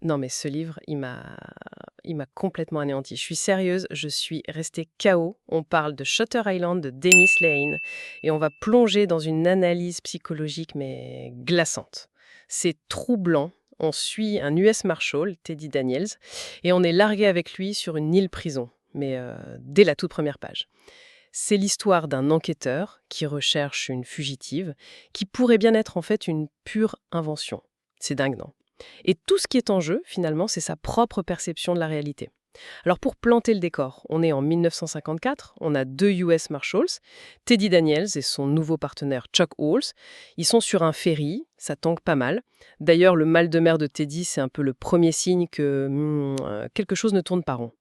Non, mais ce livre, il m'a complètement anéanti. Je suis sérieuse, je suis restée KO. On parle de Shutter Island de Dennis Lane et on va plonger dans une analyse psychologique mais glaçante. C'est troublant. On suit un US Marshal, Teddy Daniels, et on est largué avec lui sur une île prison, mais dès la toute première page. C'est l'histoire d'un enquêteur qui recherche une fugitive qui pourrait bien être en fait une pure invention. C'est dingue, non? Et tout ce qui est en jeu, finalement, c'est sa propre perception de la réalité. Alors pour planter le décor, on est en 1954, on a deux US Marshals, Teddy Daniels et son nouveau partenaire Chuck Halls. Ils sont sur un ferry, ça tangue pas mal. D'ailleurs, le mal de mer de Teddy, c'est un peu le premier signe que quelque chose ne tourne pas rond.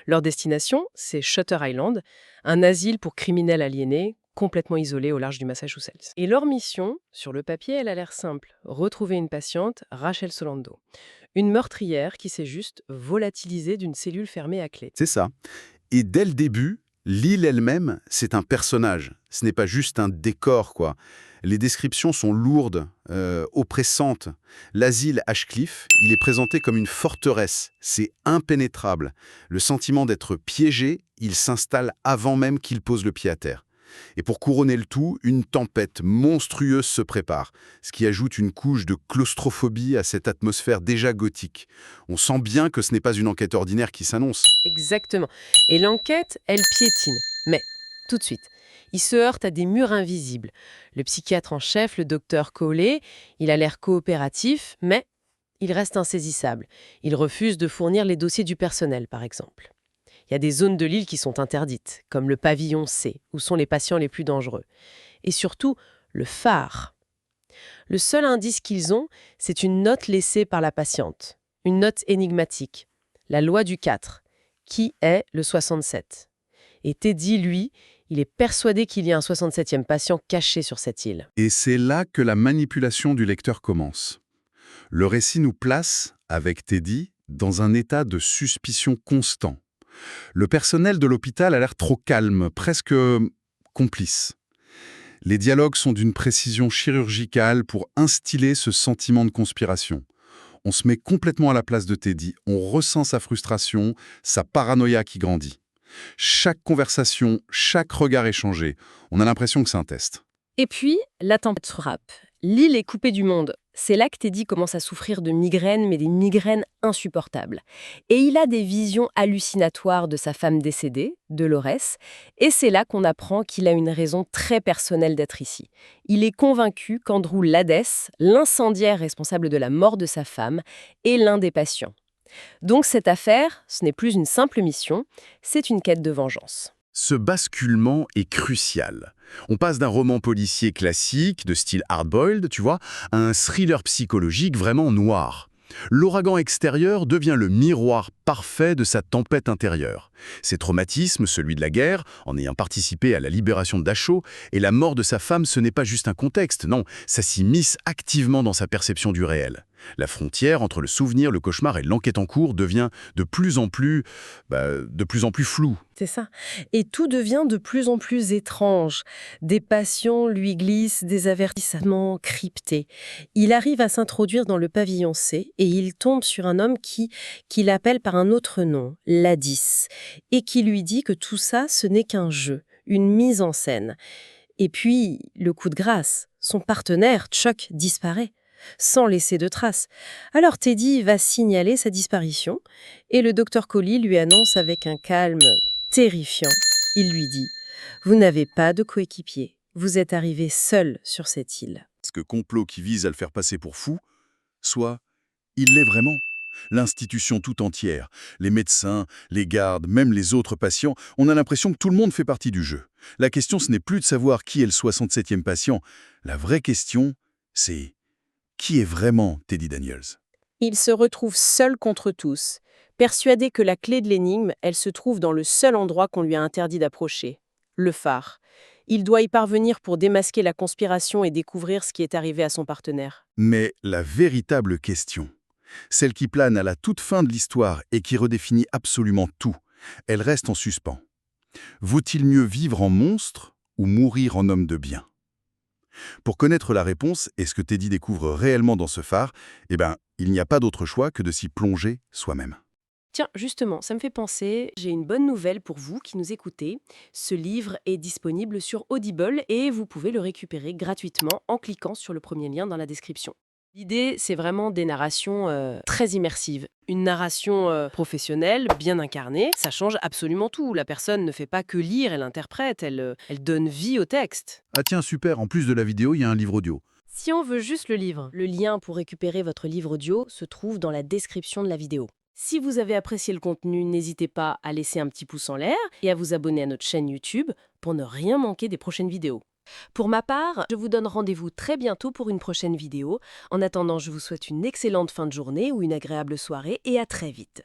Leur destination, c'est Shutter Island, un asile pour criminels aliénés, complètement isolé au large du Massachusetts. Et leur mission, sur le papier, elle a l'air simple. Retrouver une patiente, Rachel Solando. Une meurtrière qui s'est juste volatilisée d'une cellule fermée à clé. C'est ça. Et dès le début, l'île elle-même, c'est un personnage. Ce n'est pas juste un décor, quoi. Les descriptions sont lourdes, oppressantes. L'asile Ashcliffe, il est présenté comme une forteresse. C'est impénétrable. Le sentiment d'être piégé, il s'installe avant même qu'il pose le pied à terre. Et pour couronner le tout, une tempête monstrueuse se prépare, ce qui ajoute une couche de claustrophobie à cette atmosphère déjà gothique. On sent bien que ce n'est pas une enquête ordinaire qui s'annonce. Exactement. Et l'enquête, elle piétine. Mais, tout de suite, il se heurte à des murs invisibles. Le psychiatre en chef, le docteur Collet, il a l'air coopératif, mais il reste insaisissable. Il refuse de fournir les dossiers du personnel, par exemple. Il y a des zones de l'île qui sont interdites, comme le pavillon C, où sont les patients les plus dangereux. Et surtout, le phare. Le seul indice qu'ils ont, c'est une note laissée par la patiente. Une note énigmatique. La loi du 4, qui est le 67. Et Teddy, lui, il est persuadé qu'il y a un 67e patient caché sur cette île. Et c'est là que la manipulation du lecteur commence. Le récit nous place, avec Teddy, dans un état de suspicion constant. Le personnel de l'hôpital a l'air trop calme, presque complice. Les dialogues sont d'une précision chirurgicale pour instiller ce sentiment de conspiration. On se met complètement à la place de Teddy, on ressent sa frustration, sa paranoïa qui grandit. Chaque conversation, chaque regard échangé, on a l'impression que c'est un test. Et puis, la tempête frappe. L'île est coupée du monde. C'est là que Teddy commence à souffrir de migraines, mais des migraines insupportables. Et il a des visions hallucinatoires de sa femme décédée, Dolores, et c'est là qu'on apprend qu'il a une raison très personnelle d'être ici. Il est convaincu qu'Andrew Ladès, l'incendiaire responsable de la mort de sa femme, est l'un des patients. Donc cette affaire, ce n'est plus une simple mission, c'est une quête de vengeance. Ce basculement est crucial. On passe d'un roman policier classique, de style hard-boiled, tu vois, à un thriller psychologique vraiment noir. L'ouragan extérieur devient le miroir parfait de sa tempête intérieure. Ses traumatismes, celui de la guerre, en ayant participé à la libération de Dachau, et la mort de sa femme, ce n'est pas juste un contexte, non, ça s'immisce activement dans sa perception du réel. La frontière entre le souvenir, le cauchemar et l'enquête en cours devient de plus en plus floue. C'est ça. Et tout devient de plus en plus étrange. Des patients lui glissent des avertissements cryptés. Il arrive à s'introduire dans le pavillon C et il tombe sur un homme qui l'appelle par un autre nom, Ladis, et qui lui dit que tout ça, ce n'est qu'un jeu, une mise en scène. Et puis, le coup de grâce, son partenaire, Chuck, disparaît, sans laisser de traces. Alors Teddy va signaler sa disparition et le docteur Coley lui annonce avec un calme terrifiant. Il lui dit « Vous n'avez pas de coéquipier, vous êtes arrivé seul sur cette île. » Ce que complot qui vise à le faire passer pour fou, soit il l'est vraiment. L'institution tout entière, les médecins, les gardes, même les autres patients, on a l'impression que tout le monde fait partie du jeu. La question, ce n'est plus de savoir qui est le 67e patient. La vraie question, c'est qui est vraiment Teddy Daniels? Il se retrouve seul contre tous, persuadé que la clé de l'énigme, elle se trouve dans le seul endroit qu'on lui a interdit d'approcher, le phare. Il doit y parvenir pour démasquer la conspiration et découvrir ce qui est arrivé à son partenaire. Mais la véritable question, celle qui plane à la toute fin de l'histoire et qui redéfinit absolument tout, elle reste en suspens. Vaut-il mieux vivre en monstre ou mourir en homme de bien? Pour connaître la réponse et ce que Teddy découvre réellement dans ce phare, Il n'y a pas d'autre choix que de s'y plonger soi-même. Tiens, justement, ça me fait penser, j'ai une bonne nouvelle pour vous qui nous écoutez. Ce livre est disponible sur Audible et vous pouvez le récupérer gratuitement en cliquant sur le premier lien dans la description. L'idée, c'est vraiment des narrations très immersives. Une narration professionnelle, bien incarnée, ça change absolument tout. La personne ne fait pas que lire, elle interprète, elle donne vie au texte. Ah tiens, super, en plus de la vidéo, il y a un livre audio. Si on veut juste le livre, le lien pour récupérer votre livre audio se trouve dans la description de la vidéo. Si vous avez apprécié le contenu, n'hésitez pas à laisser un petit pouce en l'air et à vous abonner à notre chaîne YouTube pour ne rien manquer des prochaines vidéos. Pour ma part, je vous donne rendez-vous très bientôt pour une prochaine vidéo. En attendant, je vous souhaite une excellente fin de journée ou une agréable soirée et à très vite.